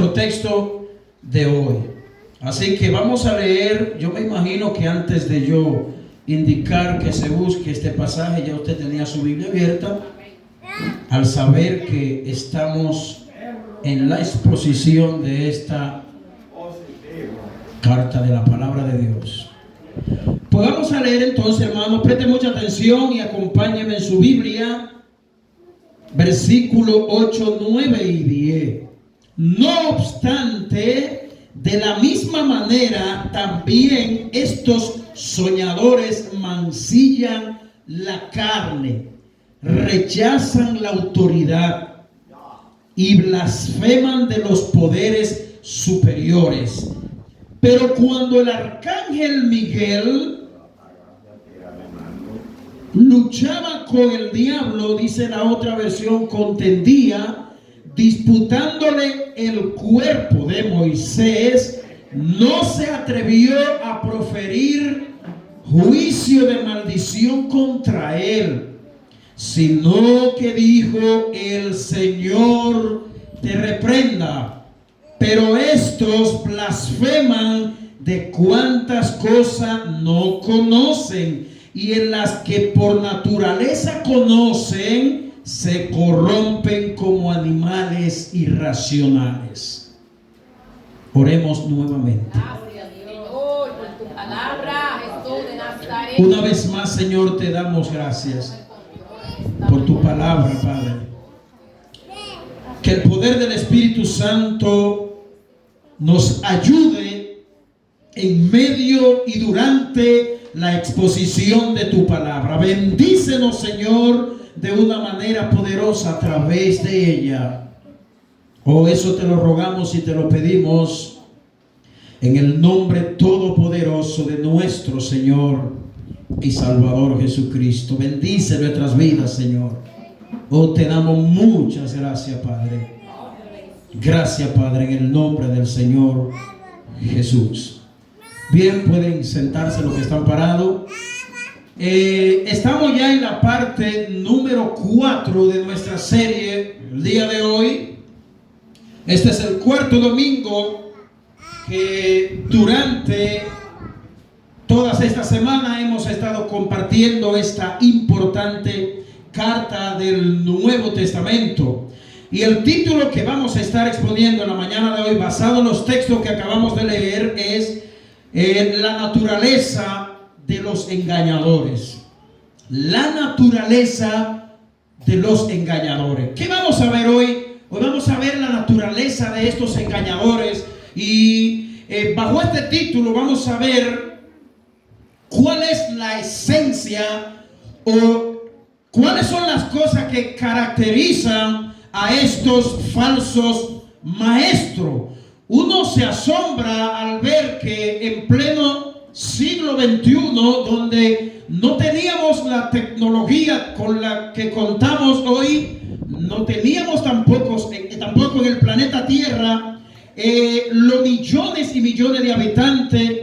nuestro texto de hoy. Así que vamos a leer. Yo me imagino que antes de yo indicar que se busque este pasaje, ya usted tenía su Biblia abierta, al saber que estamos en la exposición de esta carta de la palabra de Dios. Pues vamos a leer entonces, hermanos, preste mucha atención y acompáñenme en su Biblia, versículos 8, 9 y 10. No obstante, de la misma manera, también estos soñadores mancillan la carne, rechazan la autoridad y blasfeman de los poderes superiores. Pero cuando el arcángel Miguel luchaba con el diablo, dice la otra versión, contendía, disputándole el cuerpo de Moisés, no se atrevió a proferir juicio de maldición contra él, sino que dijo: el Señor te reprenda. Pero estos blasfeman de cuantas cosas no conocen, y en las que por naturaleza conocen, se corrompen como animales irracionales. Oremos nuevamente. Una vez más, Señor, te damos gracias por tu palabra, Padre. Que el poder del Espíritu Santo nos ayude en medio y durante la exposición de tu palabra. Bendícenos, Señor, de una manera poderosa a través de ella. Oh, eso te lo rogamos y te lo pedimos en el nombre todopoderoso de nuestro Señor y Salvador Jesucristo. Bendice nuestras vidas, Señor. Oh, te damos muchas gracias, Padre. Gracias, Padre, en el nombre del Señor Jesús. Bien, pueden sentarse los que están parados. Estamos ya en la parte número 4 de nuestra serie el día de hoy. Este es el cuarto domingo que durante todas estas semanas hemos estado compartiendo esta importante carta del Nuevo Testamento. Y el título que vamos a estar exponiendo en la mañana de hoy, basado en los textos que acabamos de leer, es la naturaleza de los engañadores. La naturaleza de los engañadores. ¿Qué vamos a ver hoy? Hoy vamos a ver la naturaleza de estos engañadores. Y bajo este título vamos a ver cuál es la esencia o cuáles son las cosas que caracterizan a estos falsos maestros. Uno se asombra al ver que en pleno siglo XXI, donde no teníamos la tecnología con la que contamos hoy, no teníamos tampoco en el planeta Tierra los millones y millones de habitantes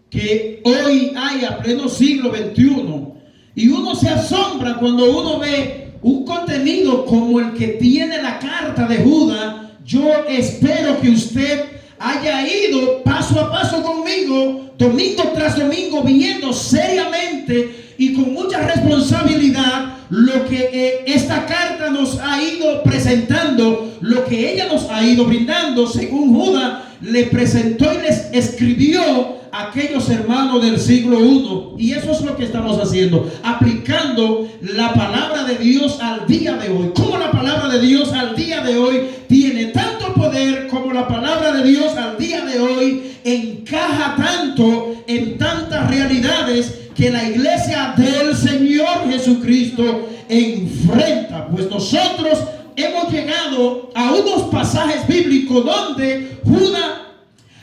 que hoy hay a pleno siglo XXI. Y uno se asombra cuando uno ve un contenido como el que tiene la carta de Judas. Yo espero que usted haya ido paso a paso conmigo, domingo tras domingo, viendo seriamente y con mucha responsabilidad lo que esta carta nos ha ido presentando, lo que ella nos ha ido brindando, según Judas le presentó y les escribió a aquellos hermanos del siglo I. Y eso es lo que estamos haciendo, aplicando la palabra de Dios al día de hoy. Como la palabra de Dios al día de hoy tiene tanto poder, como la palabra de Dios al día de hoy encaja tanto en tantas realidades que la iglesia del Señor Jesucristo enfrenta. Pues nosotros hemos llegado a unos pasajes bíblicos donde Judas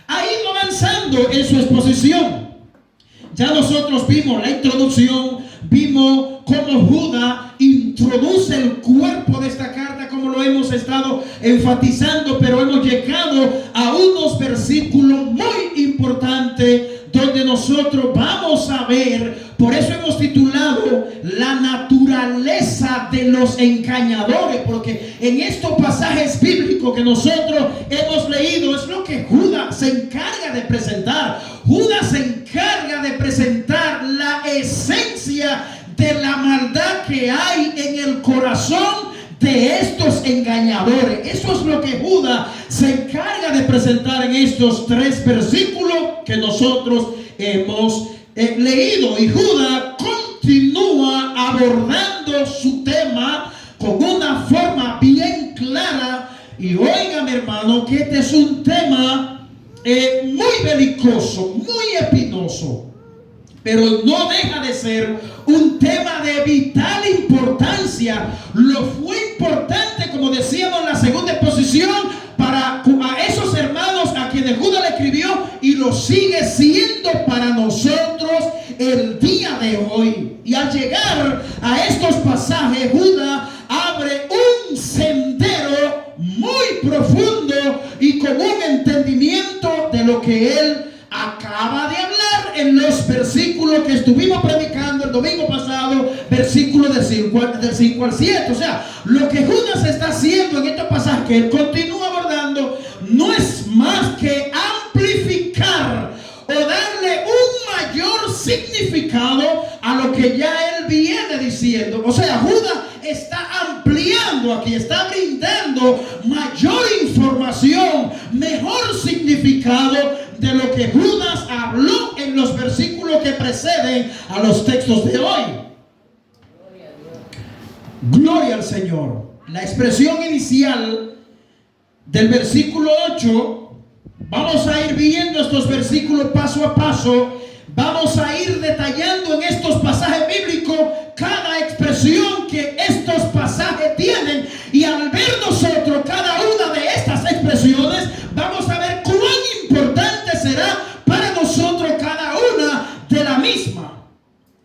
ha ido avanzando en su exposición. Ya nosotros vimos la introducción, vimos cómo Judas introduce el cuerpo de esta carta, como lo hemos estado enfatizando, pero hemos llegado a unos versículos muy importantes donde nosotros vamos a ver. Por eso hemos titulado la naturaleza de los engañadores, porque en estos pasajes bíblicos que nosotros hemos leído que Judas se encarga de presentar. Judas se encarga de presentar la esencia de la maldad que hay en el corazón de estos engañadores. Eso es lo que Judas se encarga de presentar en estos 3 versículos que nosotros hemos leído. Y Judas continúa abordando su tema con una forma bien clara. Y oiga, mi hermano, que este es un tema muy belicoso, muy espinoso, pero no deja de ser un tema de vital importancia. Lo fue importante, como decíamos en la segunda exposición, para a esos hermanos a quienes Judas le escribió, y lo sigue siendo para nosotros el día de hoy. Y al llegar a estos pasajes, Judas abre un sendero muy profundo y con un entendimiento de lo que él acaba de hablar en los versículos que estuvimos predicando el domingo pasado, versículos del 5 al 7. O sea, lo que Judas está haciendo en estos pasajes que él continúa abordando no es más que amplificar o darle un mayor significado a lo que ya él viene diciendo. O sea, Judas está ampliando aquí, está brindando mayor información, mejor significado de lo que Judas habló en los versículos que preceden a los textos de hoy. Gloria al Señor. La expresión inicial del versículo 8, vamos a ir viendo estos versículos paso a paso. Vamos a ir detallando en estos pasajes bíblicos cada expresión que estos pasajes tienen, y al ver nosotros cada una de estas expresiones, vamos a ver cuán importante será para nosotros cada una de la misma.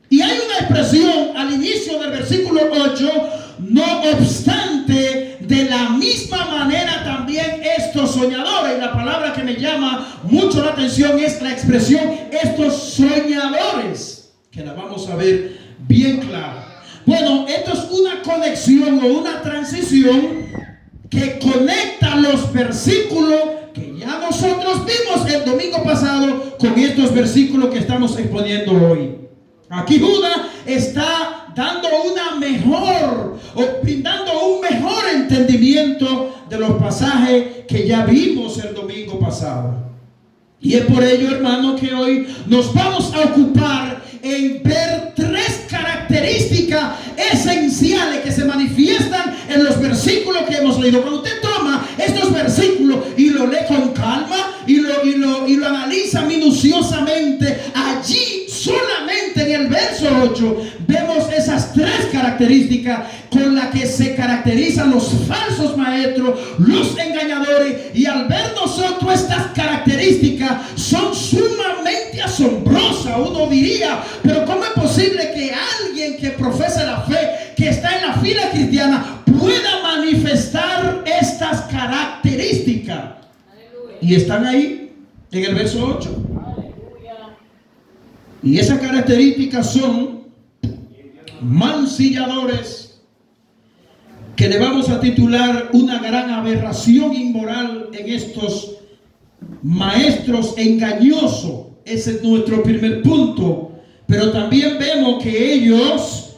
Y hay una expresión al inicio del versículo 8: no obstante, de la misma manera también estos soñadores. Y la palabra que me llama mucho la atención es la expresión estos soñadores, que la vamos a ver bien clara. Bueno, esto es una conexión o una transición que conecta los versículos que ya nosotros vimos el domingo pasado con estos versículos que estamos exponiendo hoy. Aquí Judas está dando una mejor o brindando un mejor entendimiento de los pasajes que ya vimos el domingo pasado. Y es por ello, hermano, que hoy nos vamos a ocupar en ver 3 características esenciales que se manifiestan en los versículos que hemos leído. Cuando usted toma estos versículos y lo lee con calma y lo analiza minuciosamente, allí solamente en el verso 8 vemos esas 3 características con las que se caracterizan los falsos maestros, los engañadores. Y al ver nosotros estas características, son sumamente asombrosas. Uno diría, pero ¿cómo es posible que alguien que profesa la fe, que está en la fila cristiana, pueda manifestar estas características? Aleluya. Y están ahí en el verso 8. Aleluya. Y esas características son mancilladores, que le vamos a titular una gran aberración inmoral en estos maestros engañosos. Ese es nuestro primer punto. Pero también vemos que ellos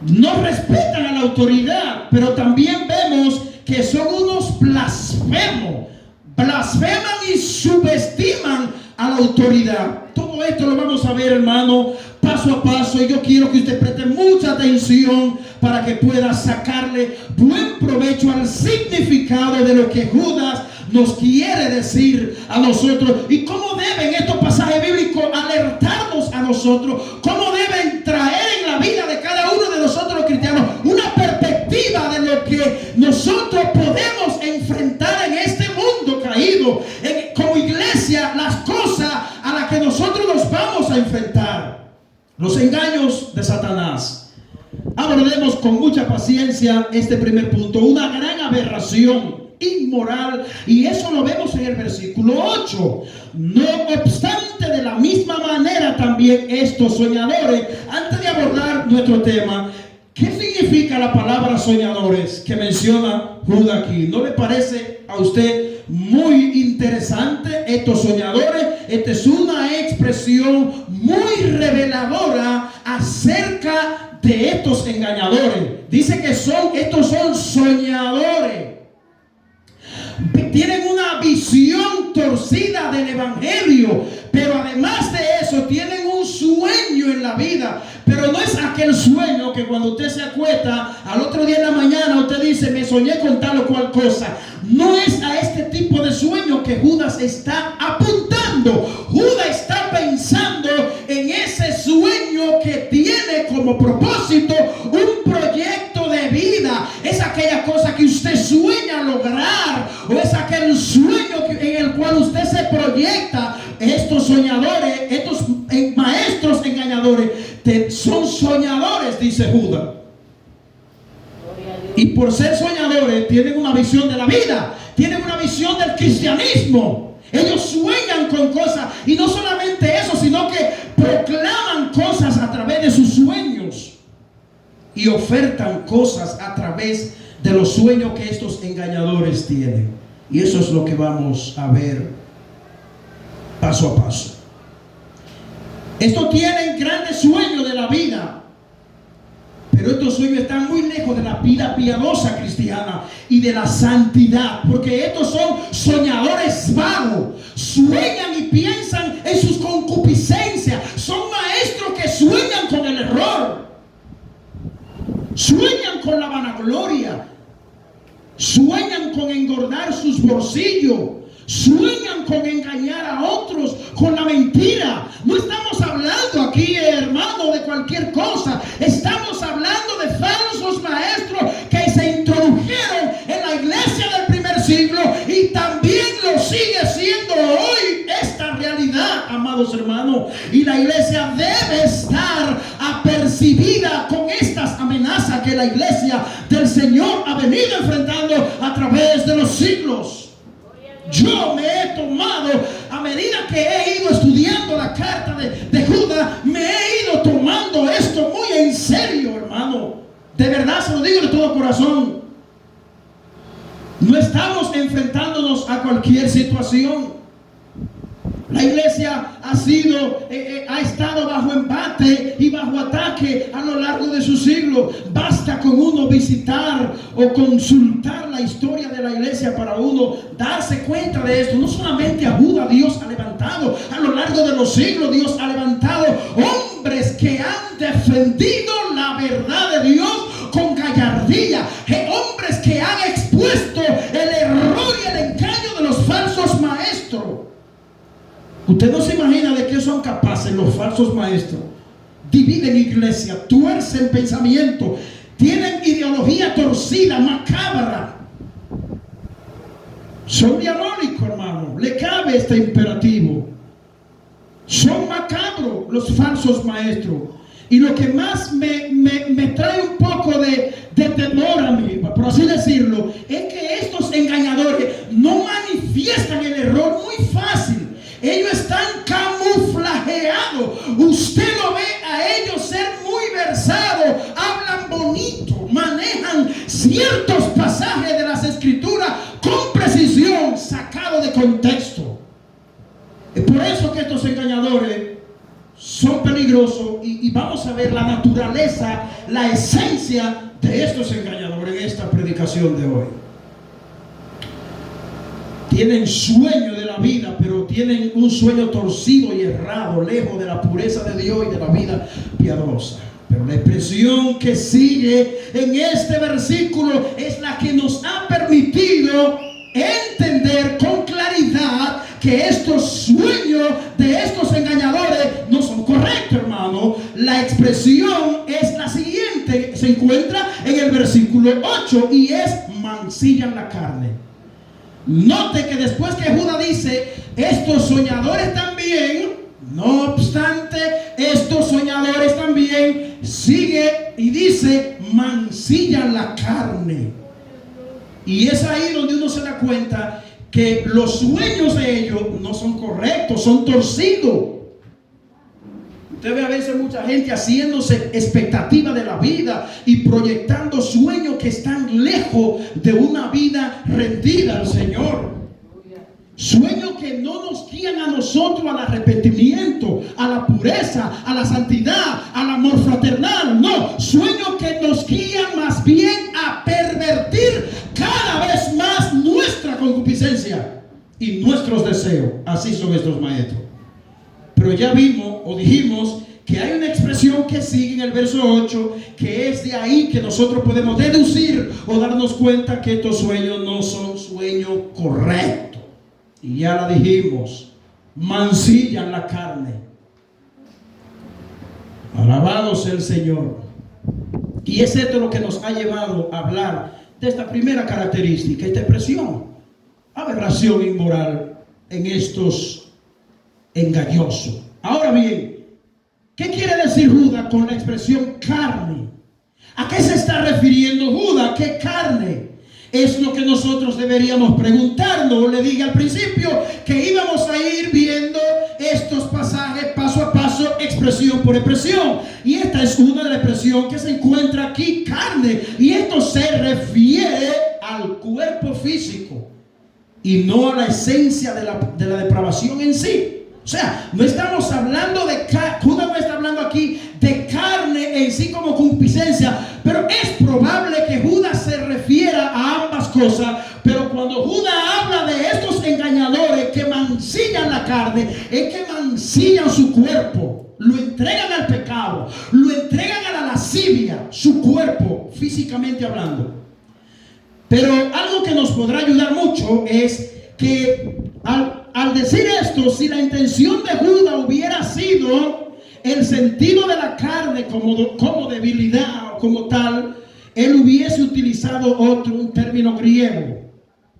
no respetan a la autoridad, pero también vemos que son unos blasfemos. Blasfeman y subestiman a la autoridad. Todo esto lo vamos a ver, hermano, paso a paso, y yo quiero que usted preste mucha atención para que pueda sacarle buen provecho al significado de lo que Judas nos quiere decir a nosotros, y cómo deben estos pasajes bíblicos alertarnos a nosotros, cómo deben traer en la vida de cada uno de nosotros los cristianos una perspectiva de lo que nosotros podemos enfrentar en este mundo caído, como iglesia, las cosas a las que nosotros nos vamos a enfrentar. Los engaños de Satanás. Abordemos con mucha paciencia este primer punto, una gran aberración inmoral, y eso lo vemos en el versículo 8. No obstante, de la misma manera también estos soñadores. Antes de abordar nuestro tema, ¿qué significa la palabra soñadores que menciona Judas aquí? ¿No le parece a usted muy interesante. Estos soñadores, esta es una expresión muy reveladora acerca de estos engañadores. Dice que estos son soñadores. Tienen una visión torcida del evangelio, pero además de eso tienen un sueño en la vida. Pero no es aquel sueño que cuando usted se acuesta al otro día en la mañana usted dice: me soñé con tal o cual cosa. No es a este tipo de sueño que Judas está apuntando. Judas está pensando en ese sueño que tiene como propósito un proyecto de vida. Es aquella cosa que usted sueña lograr, o es aquel sueño en el cual usted se proyecta. Estos soñadores, estos maestros engañadores, son soñadores, dice Judas. Y por ser soñadores tienen una visión de la vida, tienen una visión del cristianismo. Ellos sueñan con cosas, y no solamente eso, sino que proclaman cosas a través de sus sueños y ofertan cosas a través de los sueños que estos engañadores tienen. Y eso es lo que vamos a ver paso a paso. Estos tienen grandes sueños de la vida, pero estos sueños están muy lejos de la vida piadosa cristiana y de la santidad, porque estos son soñadores vagos. Sueñan y piensan en sus concupiscencias. Son maestros que sueñan con el error, sueñan con la vanagloria, sueñan con engordar sus bolsillos, sueñan con engañar a otros con la mentira. No estamos hablando aquí, hermano, de cualquier cosa. Estamos hablando de falsos maestros que se introdujeron en la iglesia del primer siglo, y también lo sigue siendo hoy esta realidad, amados hermanos. Y la iglesia debe estar apercibida con estas amenazas que la iglesia del Señor ha venido enfrentando a través de los siglos. Yo me he tomado, a medida que he ido estudiando la carta de Judas, me he ido tomando esto muy en serio, hermano. De verdad se lo digo de todo corazón. No estamos enfrentándonos a cualquier situación. La iglesia ha estado bajo embate y bajo ataque a lo largo de su siglo. Basta con uno visitar o consultar la historia de la iglesia para uno darse cuenta de esto. No solamente a Judas Dios ha levantado, a lo largo de los siglos Dios ha levantado hombres que han defendido la verdad de Dios con gallardía, hombres que han expuesto el error y el engaño de los falsos maestros. Usted no se imagina de qué son capaces los falsos maestros. Dividen iglesia, tuercen pensamiento, tienen ideología torcida, macabra. Son diabólicos, hermano. Le cabe este imperativo. Son macabros los falsos maestros. Y lo que más me trae un poco de temor a mí, por así decirlo, es que estos engañadores no manifiestan el error muy fácil. Ellos están camuflajeados. Usted lo ve a ellos ser muy versados, hablan bonito, manejan ciertos pasajes de las escrituras con precisión, sacado de contexto. Es por eso que estos engañadores son peligrosos, y vamos a ver la naturaleza, la esencia de estos engañadores en esta predicación de hoy. Tienen sueño de la vida, pero tienen un sueño torcido y errado, lejos de la pureza de Dios y de la vida piadosa. Pero la expresión que sigue en este versículo es la que nos ha permitido entender con claridad que estos sueños de estos engañadores no son correctos, hermano. La expresión es la siguiente, se encuentra en el versículo 8, y es: mancillan la carne. Note que después que Judas dice estos soñadores también, no obstante, estos soñadores también, sigue y dice: mancillan la carne. Y es ahí donde uno se da cuenta que los sueños de ellos no son correctos, son torcidos. Usted ve a veces mucha gente haciéndose expectativa de la vida y proyectando sueños que están lejos de una vida rendida al Señor. Sueños que no nos guían a nosotros al arrepentimiento, a la pureza, a la santidad, al amor fraternal. No, sueños que nos guían más bien a pervertir cada vez más nuestra concupiscencia y nuestros deseos. Así son estos maestros. Pero ya vimos o dijimos que hay una expresión que sigue en el verso 8, que es de ahí que nosotros podemos deducir o darnos cuenta que estos sueños no son sueños correctos. Y ya la dijimos, mancillan la carne. Alabado sea el Señor. Y es esto lo que nos ha llevado a hablar de esta primera característica, esta expresión, aberración inmoral en estos engañosos. Ahora bien, ¿qué quiere decir Judas con la expresión carne? ¿A qué se está refiriendo Judas? ¿Qué carne? Es lo que nosotros deberíamos preguntarnos. Le dije al principio que íbamos a ir viendo estos pasajes paso a paso, expresión por expresión. Y esta es una de las expresiones que se encuentra aquí, carne. Y esto se refiere al cuerpo físico y no a la esencia de la depravación en sí. O sea, no estamos hablando de Judas no está hablando aquí de carne en sí como concupiscencia, pero es probable que Judas se refiera a ambas cosas. Pero cuando Judas habla de estos engañadores que mancillan la carne, es que mancillan su cuerpo, lo entregan al pecado, lo entregan a la lascivia, su cuerpo, físicamente hablando. Pero algo que nos podrá ayudar mucho es que al decir esto, si la intención de Judas hubiera sido el sentido de la carne como debilidad o como tal, él hubiese utilizado un término griego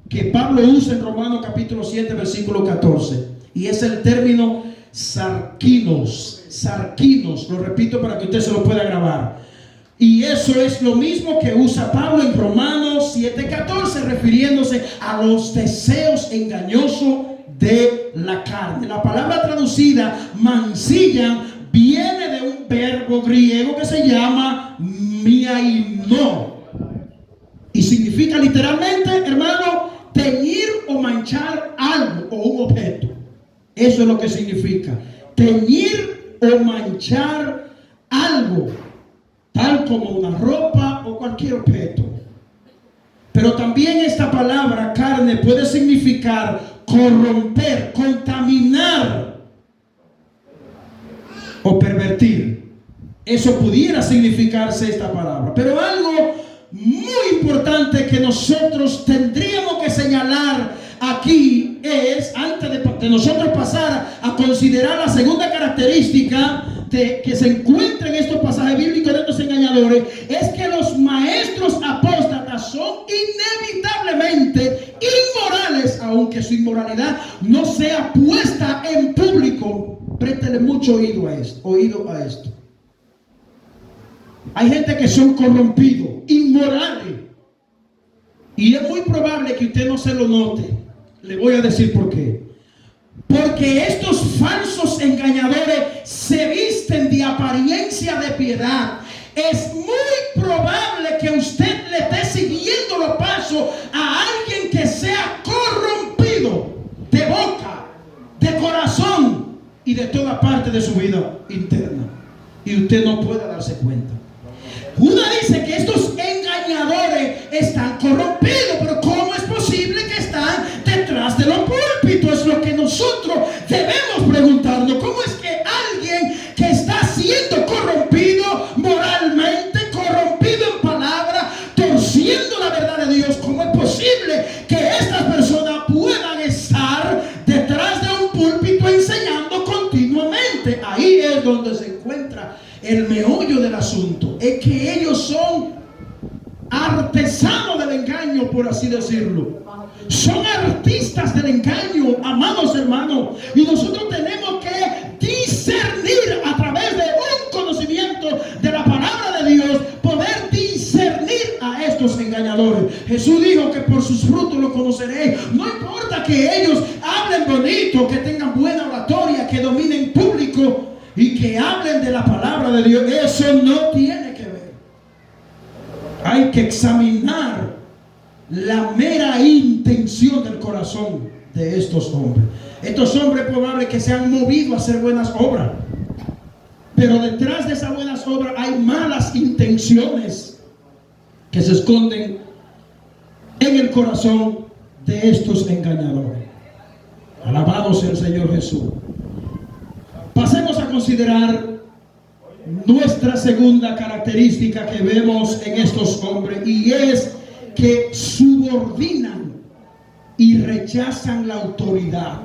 que Pablo usa en Romanos capítulo 7 versículo 14, y es el término sarkinos. Lo repito para que usted se lo pueda grabar. Y eso es lo mismo que usa Pablo en Romanos 7:14, refiriéndose a los deseos engañosos de la carne. La palabra traducida mancillan viene de un verbo griego que se llama miaino y significa literalmente, hermano, teñir o manchar algo o un objeto. Eso es lo que significa teñir o manchar algo, tal como una ropa o cualquier objeto. Pero también esta palabra carne puede significar corromper, contaminar o pervertir. Eso pudiera significarse esta palabra. Pero algo muy importante que nosotros tendríamos que señalar aquí es, antes de nosotros pasar a considerar la segunda característica que se encuentra en estos pasajes bíblicos de estos engañadores, es que los maestros apóstatas son inevitablemente inmorales, aunque su inmoralidad no sea puesta en público. Préstele mucho oído a esto. Hay gente que son corrompidos, inmorales, y es muy probable que usted no se lo note. Le voy a decir por qué. Porque estos falsos engañadores se visten de apariencia de piedad. Es muy probable que usted le esté siguiendo los pasos a alguien que sea corrompido de boca, de corazón y de toda parte de su vida interna, y usted no puede darse cuenta. Judas dice que estos engañadores están corrompidos, pero ¿cómo es posible que están detrás de los púlpitos? Es lo que nosotros debemos preguntarnos. ¿Cómo es que alguien que está siendo corrompido moralmente, corrompido en palabra, torciendo la verdad de Dios, cómo es posible que estas personas puedan estar detrás de un púlpito enseñando continuamente? Ahí es donde se encuentra el meollo del asunto. Es que ellos son artesanos del engaño, por así decirlo. Son artistas del engaño, amados hermanos. Y nosotros tenemos que discernir a través de un conocimiento de la palabra de Dios, poder discernir a estos engañadores. Jesús dijo que por sus frutos los conoceréis. No importa que ellos hablen bonito, que tengan buena oratoria, que dominen público y que hablen de la palabra de Dios. Eso no tiene que ver. Hay que examinar la mera intención del corazón. corazón de estos hombres. Estos hombres probables que se han movido a hacer buenas obras, pero detrás de esas buenas obras hay malas intenciones que se esconden en el corazón de estos engañadores. Alabado sea el Señor Jesús. Pasemos a considerar nuestra segunda característica que vemos en estos hombres, y es que subordinan y rechazan la autoridad.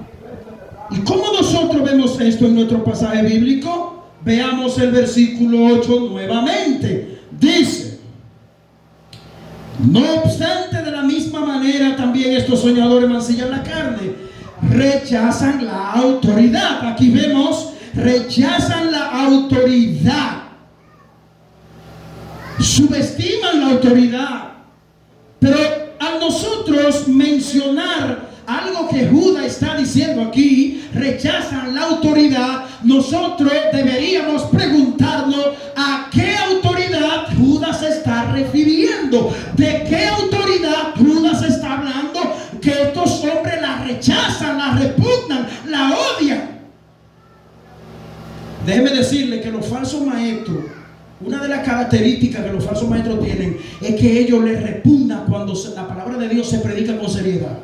¿Y cómo nosotros vemos esto en nuestro pasaje bíblico? Veamos el versículo 8 nuevamente. Dice: no obstante, de la misma manera también estos soñadores mancillan la carne, rechazan la autoridad. Aquí vemos, rechazan la autoridad, subestiman la autoridad. Pero al nosotros mencionar algo que Judas está diciendo aquí, rechazan la autoridad, nosotros deberíamos preguntarnos a qué autoridad Judas se está refiriendo, de qué autoridad Judas está hablando, que estos hombres la rechazan, la repugnan, la odian. Déjeme decirle que los falsos maestros, una de las características que los falsos maestros tienen es que ellos les repugnan cuando la palabra de Dios se predica con seriedad.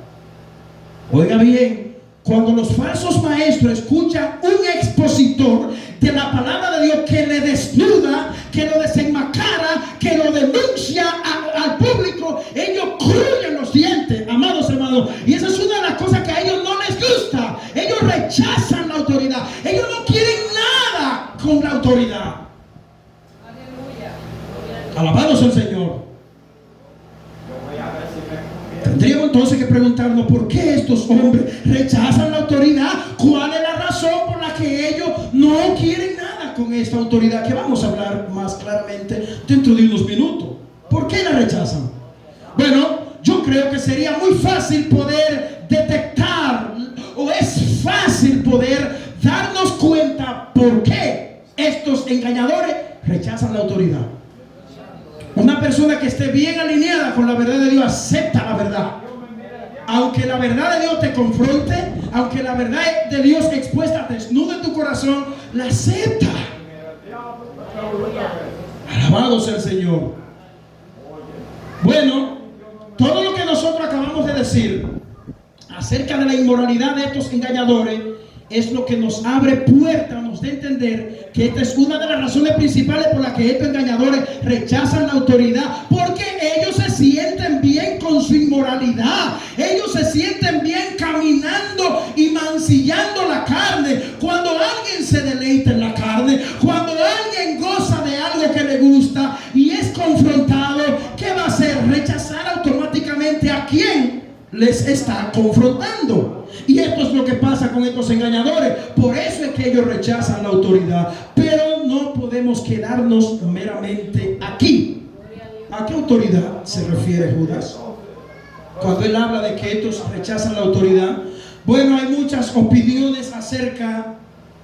Oiga bien, cuando los falsos maestros escuchan un expositor de la palabra de Dios que le desnuda, que lo desenmascara, que lo denuncia al público, ellos crujen los dientes, amados hermanos. Y esa es una de las cosas que a ellos no les gusta. Ellos rechazan la autoridad. Ellos no quieren nada con la autoridad. Alabado sea el Señor. Tendríamos entonces que preguntarnos por qué estos hombres rechazan la autoridad. ¿Cuál es la razón por la que ellos no quieren nada con esta autoridad? Que vamos a hablar más claramente dentro de unos minutos. ¿Por qué la rechazan? Bueno, yo creo que sería muy fácil poder detectar, o es fácil poder darnos cuenta por qué estos engañadores rechazan la autoridad. Una persona que esté bien alineada con la verdad de Dios acepta la verdad. Aunque la verdad de Dios te confronte, aunque la verdad de Dios expuesta desnuda en tu corazón, la acepta. Alabado sea el Señor. Bueno, todo lo que nosotros acabamos de decir acerca de la inmoralidad de estos engañadores es lo que nos abre puerta, nos da a entender que esta es una de las razones principales por las que estos engañadores rechazan la autoridad, porque ellos se sienten bien con su inmoralidad, ellos se sienten bien caminando y mancillando la carne. Cuando alguien se deleita en la carne, cuando alguien goza de algo que le gusta y es confrontado, ¿qué va a hacer? Rechazar automáticamente a quien les está confrontando. Y esto es lo que pasa con estos engañadores. Por eso es que ellos rechazan la autoridad. Pero no podemos quedarnos meramente aquí. ¿A qué autoridad se refiere Judas cuando él habla de que estos rechazan la autoridad? Bueno, hay muchas opiniones acerca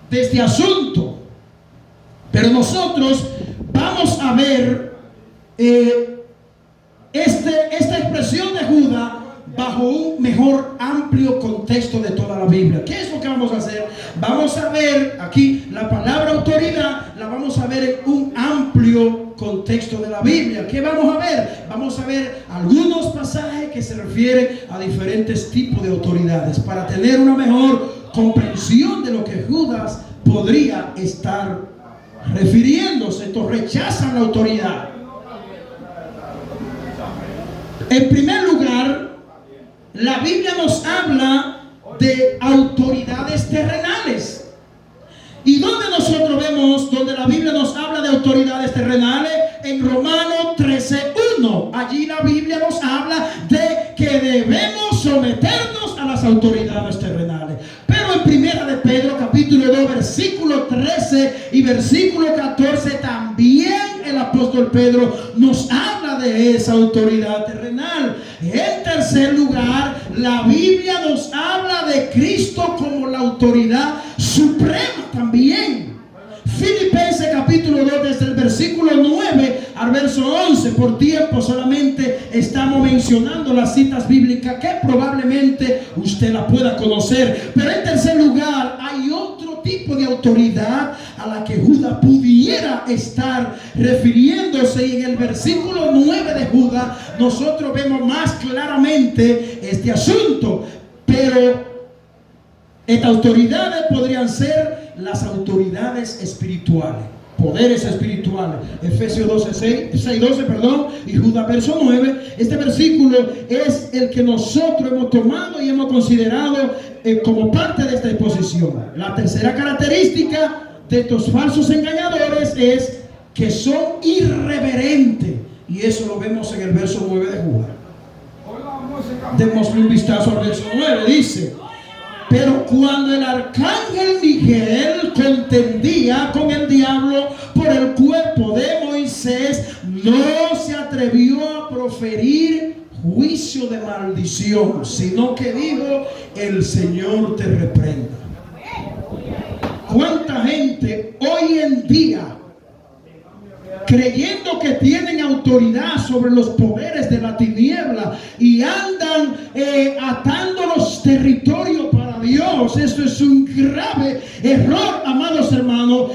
de este asunto, pero nosotros vamos a ver esta expresión de Judas bajo un mejor amplio contexto de toda la Biblia. ¿Qué es lo que vamos a hacer? Vamos a ver aquí la palabra autoridad, la vamos a ver en un amplio contexto de la Biblia. ¿Qué vamos a ver? Vamos a ver algunos pasajes que se refieren a diferentes tipos de autoridades para tener una mejor comprensión de lo que Judas podría estar refiriéndose. Estos rechazan la autoridad. En primer lugar, la Biblia nos habla de autoridades terrenales. ¿Y dónde nosotros vemos donde la Biblia nos habla de autoridades terrenales? En Romanos 13:1. Allí la Biblia nos habla de que debemos someternos a las autoridades terrenales. Pero en primera de Pedro capítulo 2 versículo 13 y versículo 14 también el apóstol Pedro nos habla de esa autoridad terrenal. En tercer lugar, la Biblia nos habla de Cristo como la autoridad suprema también. Filipenses capítulo 2 desde el versículo 9 al verso 11. Por tiempo solamente estamos estamos mencionando las citas bíblicas que probablemente usted la pueda conocer. Pero en tercer lugar, hay otro tipo de autoridad a la que Judas pudiera estar refiriéndose. Y en el versículo 9 de Judas nosotros vemos más claramente este asunto. Pero estas autoridades podrían ser las autoridades espirituales, poderes espirituales. Efesios 6:12, y Judas verso 9. Este versículo es el que nosotros hemos tomado y hemos considerado como parte de esta exposición. La tercera característica de estos falsos engañadores es que son irreverentes, y eso lo vemos en el verso 9 de Judas. Démosle un vistazo al verso 9. Dice: pero cuando el arcángel Miguel contendía con el diablo por el cuerpo de Moisés, no se atrevió a proferir juicio de maldición, sino que dijo: el Señor te reprenda. ¿Cuánta gente hoy en día, creyendo que tienen autoridad sobre los poderes de la tiniebla, y andan atando los territorios para Dios? Esto es un grave error, amados hermanos.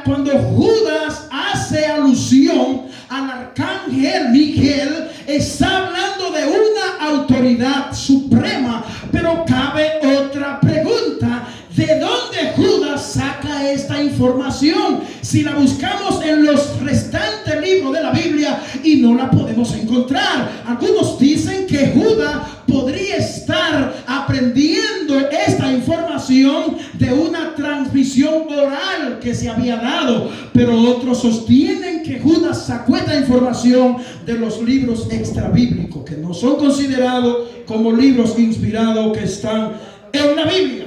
Cuando Judas hace alusión al arcángel Miguel, está hablando de una autoridad suprema. Pero cabe otra pregunta: ¿de dónde Judas saca esta información? Si la buscamos en los restantes libros de la Biblia y no la podemos encontrar. Algunos dicen que Judas podría estar aprendiendo esta información de una transmisión oral que se había dado, pero otros sostienen que Judas sacó esta información de los libros extrabíblicos, que no son considerados como libros inspirados que están en la Biblia.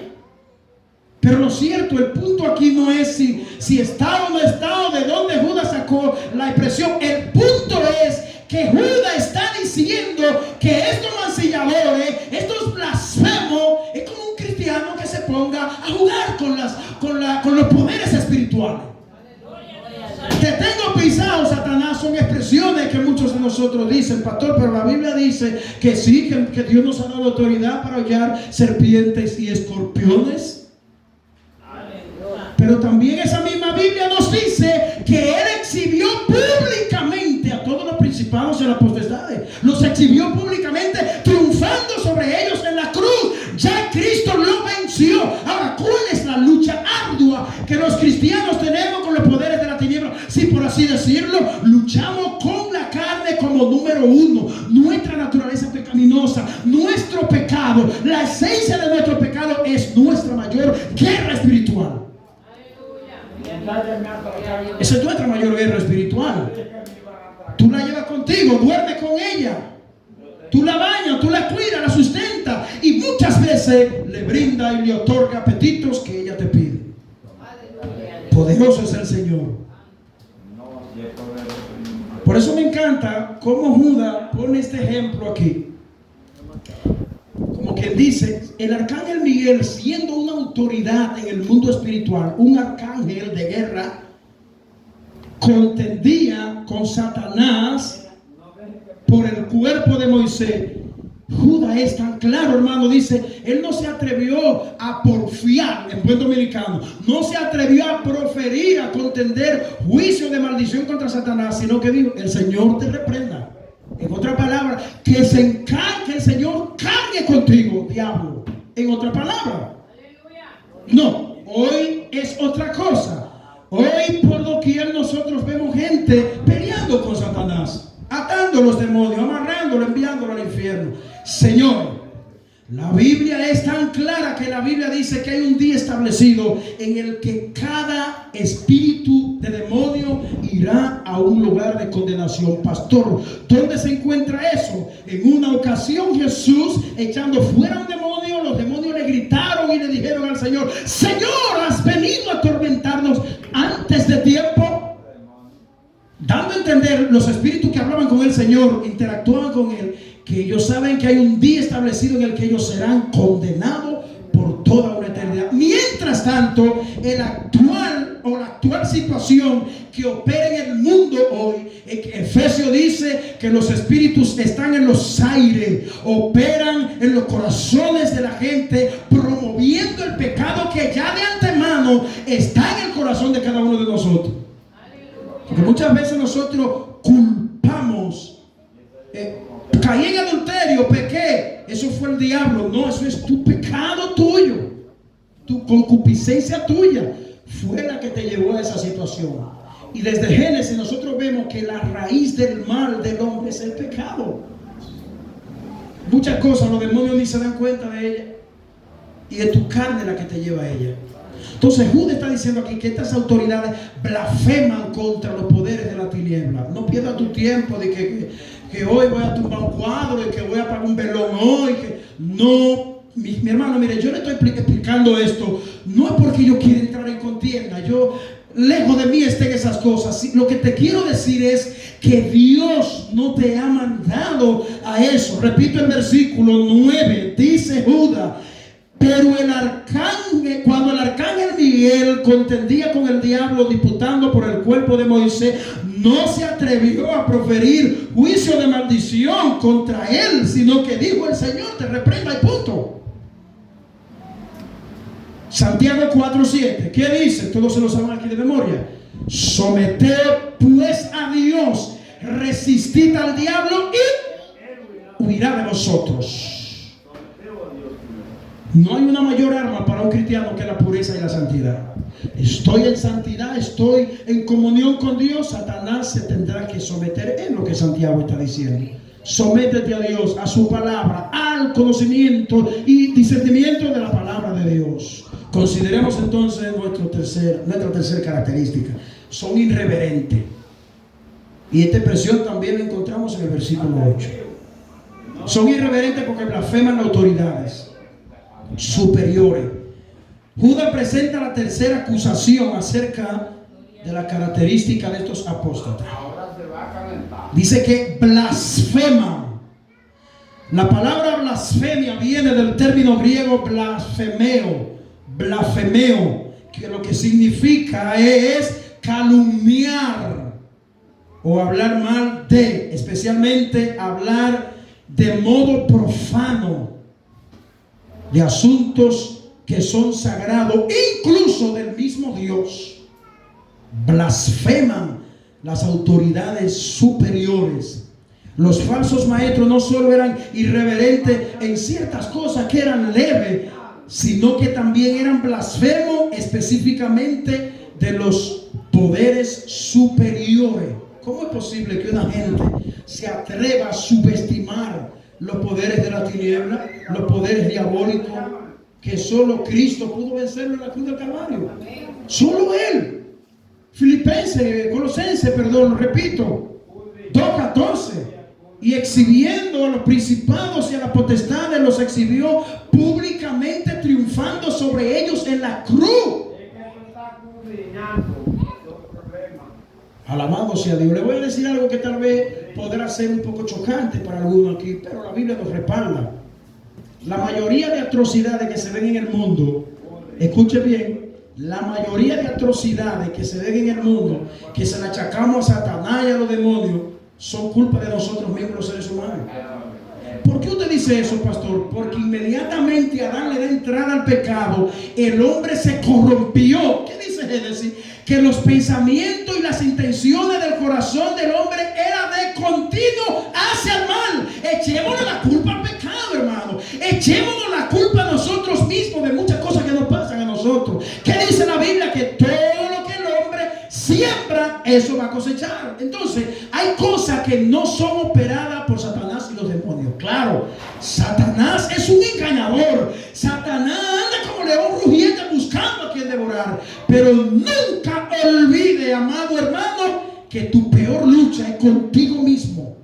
Pero lo cierto, el punto aquí no es si está o no está, o de dónde Judas sacó la expresión. El punto es que Judas está diciendo que estos mancilladores, estos blasfemos, es como un cristiano que se ponga a jugar con los poderes espirituales. Te tengo pisado, Satanás, son expresiones que muchos de nosotros dicen: pastor, pero la Biblia dice que sí, que Dios nos ha dado autoridad para hollar serpientes y escorpiones. Pero también esa misma Biblia nos dice que Él exhibió públicamente a todos los principados y las potestades. Los exhibió públicamente, triunfando sobre ellos en la cruz. Ya Cristo lo venció. Ahora, ¿cuál es la lucha ardua que los cristianos tenemos con los poderes de la tiniebla? Si por así decirlo, luchamos con la carne como número uno. Nuestra naturaleza pecaminosa, nuestro pecado, la esencia de nuestro pecado es nuestra mayor guerra espiritual. Esa es nuestra mayor guerra espiritual. Tú la llevas contigo, duermes con ella, tú la bañas, tú la cuidas, la sustentas, y muchas veces le brinda y le otorga apetitos que ella te pide. Poderoso es el Señor. Por eso me encanta cómo Judas pone este ejemplo aquí. Como quien dice, el arcángel Miguel, siendo una autoridad en el mundo espiritual, un arcángel de guerra, contendía con Satanás por el cuerpo de Moisés. Judas es tan claro, hermano, dice: él no se atrevió a porfiar, en buen dominicano, no se atrevió a proferir, a contender juicio de maldición contra Satanás, sino que dijo: el Señor te reprenda. En otra palabra, que el Señor cargue contigo, diablo. En otra palabra. No, hoy es otra cosa. Hoy por doquier nosotros vemos gente peleando con Satanás, atando a los demonios, amarrándolo, enviándolo al infierno. Señor, la Biblia es tan clara que la Biblia dice que hay un día establecido en el que cada espíritu de demonio irá a un lugar de condenación. Pastor, ¿dónde se encuentra eso? En una ocasión Jesús, echando fuera un demonio, los demonios le gritaron y le dijeron al Señor: Señor, ¿has venido a atormentarnos antes de tiempo? Dando a entender, los espíritus que hablaban con el Señor, interactuaban con Él, que ellos saben que hay un día establecido en el que ellos serán condenados por toda una eternidad. Mientras tanto, el actual o la actual situación que opera en el mundo hoy. Efesios dice que los espíritus están en los aires, operan en los corazones de la gente, promoviendo el pecado que ya de antemano está en el corazón de cada uno de nosotros. Porque muchas veces nosotros culpamos, caí en adulterio, pequé, eso fue el diablo. No, eso es tu pecado tuyo, tu concupiscencia tuya fue la que te llevó a esa situación. Y desde Génesis nosotros vemos que la raíz del mal del hombre es el pecado. Muchas cosas los demonios ni se dan cuenta de ella, y es tu carne la que te lleva a ella. Entonces Judas está diciendo aquí que estas autoridades blasfeman contra los poderes de la tiniebla. No pierdas tu tiempo de que hoy voy a tumbar un cuadro y que voy a pagar un velón hoy. No, mi hermano, mire, yo le estoy explicando esto. No es porque yo quiera entrar en contienda. Lejos de mí estén esas cosas. Lo que te quiero decir es que Dios no te ha mandado a eso. Repito el versículo 9. Dice Judas: pero cuando el arcángel Miguel contendía con el diablo disputando por el cuerpo de Moisés, no se atrevió a proferir juicio de maldición contra él, sino que dijo: el Señor te reprenda, y punto. Santiago 4:7, ¿qué dice? Todos se lo saben aquí de memoria. Someted pues a Dios, resistid al diablo y huirá de vosotros. No hay una mayor arma para un cristiano que la pureza y la santidad. Estoy en santidad, estoy en comunión con Dios. Satanás se tendrá que someter. Es lo que Santiago está diciendo. Sométete a Dios, a su palabra, al conocimiento y discernimiento de la palabra de Dios. Consideremos entonces nuestra tercera característica. Son irreverentes. Y esta expresión también la encontramos en el versículo 8. Son irreverentes porque blasfeman autoridades superiores. Judas presenta la tercera acusación acerca de la característica de estos apóstatas. Dice que blasfeman. La palabra blasfemia viene del término griego blasfemeo, que lo que significa es calumniar o hablar mal de, especialmente hablar de modo profano de asuntos que son sagrados, incluso del mismo Dios. Blasfeman las autoridades superiores. Los falsos maestros no solo eran irreverentes en ciertas cosas que eran leves, sino que también eran blasfemos específicamente de los poderes superiores. ¿Cómo es posible que una gente se atreva a subestimar los poderes de la tiniebla, los poderes diabólicos, que solo Cristo pudo vencerlo en la cruz del Calvario? Solo Él. Colosenses, repito, 2:14. Y exhibiendo a los principados y a las potestades, los exhibió públicamente, triunfando sobre ellos en la cruz. Alabado sea Dios. Le voy a decir algo que tal vez podrá ser un poco chocante para algunos aquí, pero la Biblia nos respalda. La mayoría de atrocidades que se ven en el mundo, escuche bien, la mayoría de atrocidades que se ven en el mundo, que se le achacamos a Satanás y a los demonios, son culpa de nosotros mismos, los seres humanos. ¿Por qué usted dice eso, pastor? Porque inmediatamente Adán le da entrada al pecado, el hombre se corrompió. ¿Qué dice Génesis? Que los pensamientos y las intenciones del corazón del hombre eran de continuo hacia el mal. Echémonos la culpa al pecado, hermano. Echémonos la culpa a nosotros mismos de muchas cosas que nos pasan a nosotros. ¿Qué dice la Biblia? Que todo lo que el hombre siembra, eso va a cosechar. Entonces, hay cosas que no son operadas por Satanás y los demonios. Claro, Satanás es un engañador. Satanás anda como león rugiente buscando a quien devorar. Pero nunca olvide, amado hermano, que tu peor lucha es contigo mismo.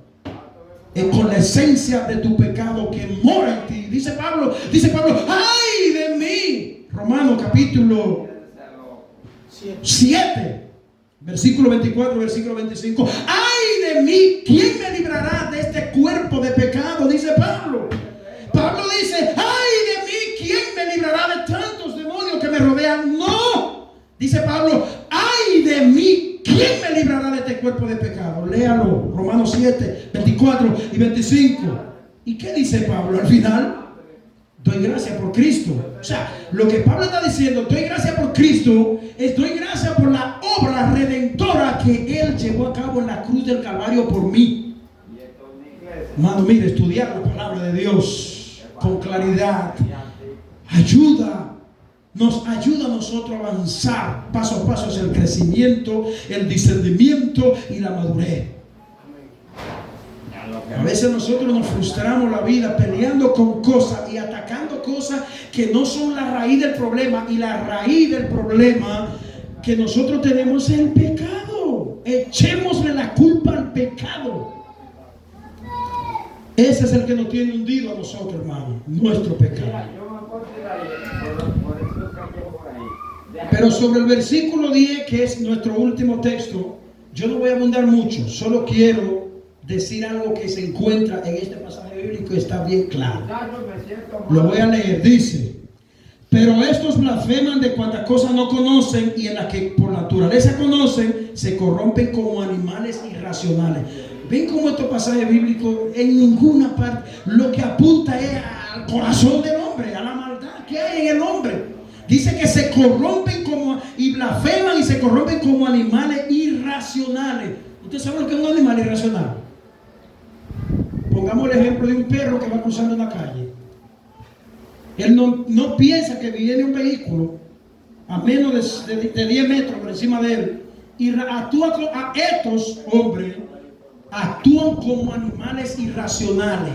Es con la esencia de tu pecado que mora en ti. Dice Pablo, ¡ay de mí! Romanos capítulo 7. Versículo 24, versículo 25. ¡Ay de mí! ¿Quién me librará de este cuerpo de pecado? Dice Pablo. Pablo dice: ¡ay de mí! ¿Quién me librará de tantos demonios que me rodean? No. Dice Pablo: ay de mí, ¿quién me librará de este cuerpo de pecado? Léalo, Romanos 7, 24 y 25. ¿Y qué dice Pablo al final? Doy gracias por Cristo. O sea, lo que Pablo está diciendo, doy gracias por Cristo, es doy gracias por la obra redentora que Él llevó a cabo en la cruz del Calvario por mí. Hermano, mire, estudiar la palabra de Dios con claridad nos ayuda a nosotros a avanzar paso a paso hacia el crecimiento, el discernimiento y la madurez. A veces nosotros nos frustramos la vida peleando con cosas y atacando cosas que no son la raíz del problema. Y la raíz del problema que nosotros tenemos es el pecado. Echémosle la culpa al pecado. Ese es el que nos tiene hundido a nosotros, hermano. Nuestro pecado. Pero sobre el versículo 10, que es nuestro último texto, yo no voy a abundar mucho. Solo quiero decir algo que se encuentra en este pasaje bíblico y está bien claro. Lo voy a leer. Dice: pero estos blasfeman de cuantas cosas no conocen, y en las que por naturaleza conocen, se corrompen como animales irracionales. Ven cómo estos pasajes bíblicos en ninguna parte lo que apunta es al corazón del hombre, a la maldad que hay en el hombre. Dice que se corrompen y blasfeman y se corrompen como animales irracionales. ¿Usted sabe lo que es un animal irracional? Pongamos el ejemplo de un perro que va cruzando una calle. Él no piensa que viene un vehículo a menos de 10 metros por encima de él y actúa a estos hombres actúan como animales irracionales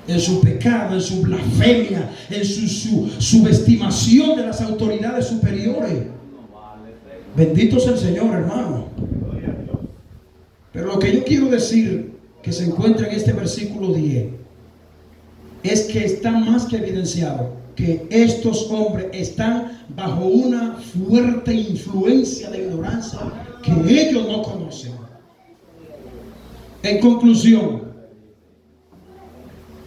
en su pecado, en su blasfemia, en su subestimación de las autoridades superiores. Bendito sea el Señor, hermano. Pero lo que yo quiero decir que se encuentra en este versículo 10 es que está más que evidenciado que estos hombres están bajo una fuerte influencia de ignorancia que ellos no conocen. En conclusión,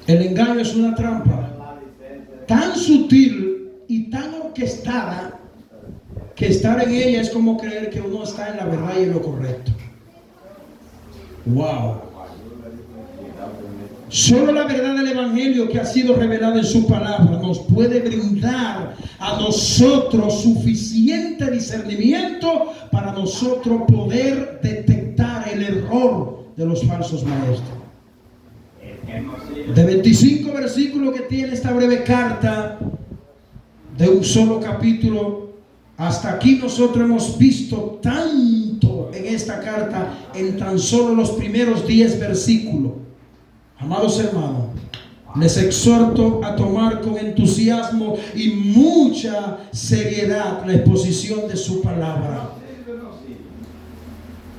el engaño es una trampa tan sutil y tan orquestada que estar en ella es como creer que uno está en la verdad y en lo correcto. Wow. Solo la verdad del Evangelio que ha sido revelada en su palabra nos puede brindar a nosotros suficiente discernimiento para nosotros poder detectar el error de los falsos maestros. De 25 versículos que tiene esta breve carta, de un solo capítulo, hasta aquí nosotros hemos visto tanto en esta carta en tan solo los primeros 10 versículos. Amados hermanos, les exhorto a tomar con entusiasmo y mucha seriedad la exposición de su palabra,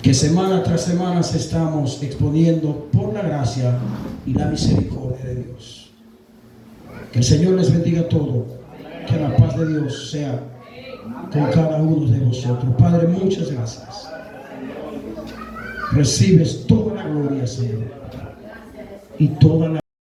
que semana tras semana estamos exponiendo por la gracia y la misericordia de Dios. Que el Señor les bendiga a todos. Que la paz de Dios sea con cada uno de vosotros. Padre, muchas gracias. Recibes toda la gloria, Señor, y toda la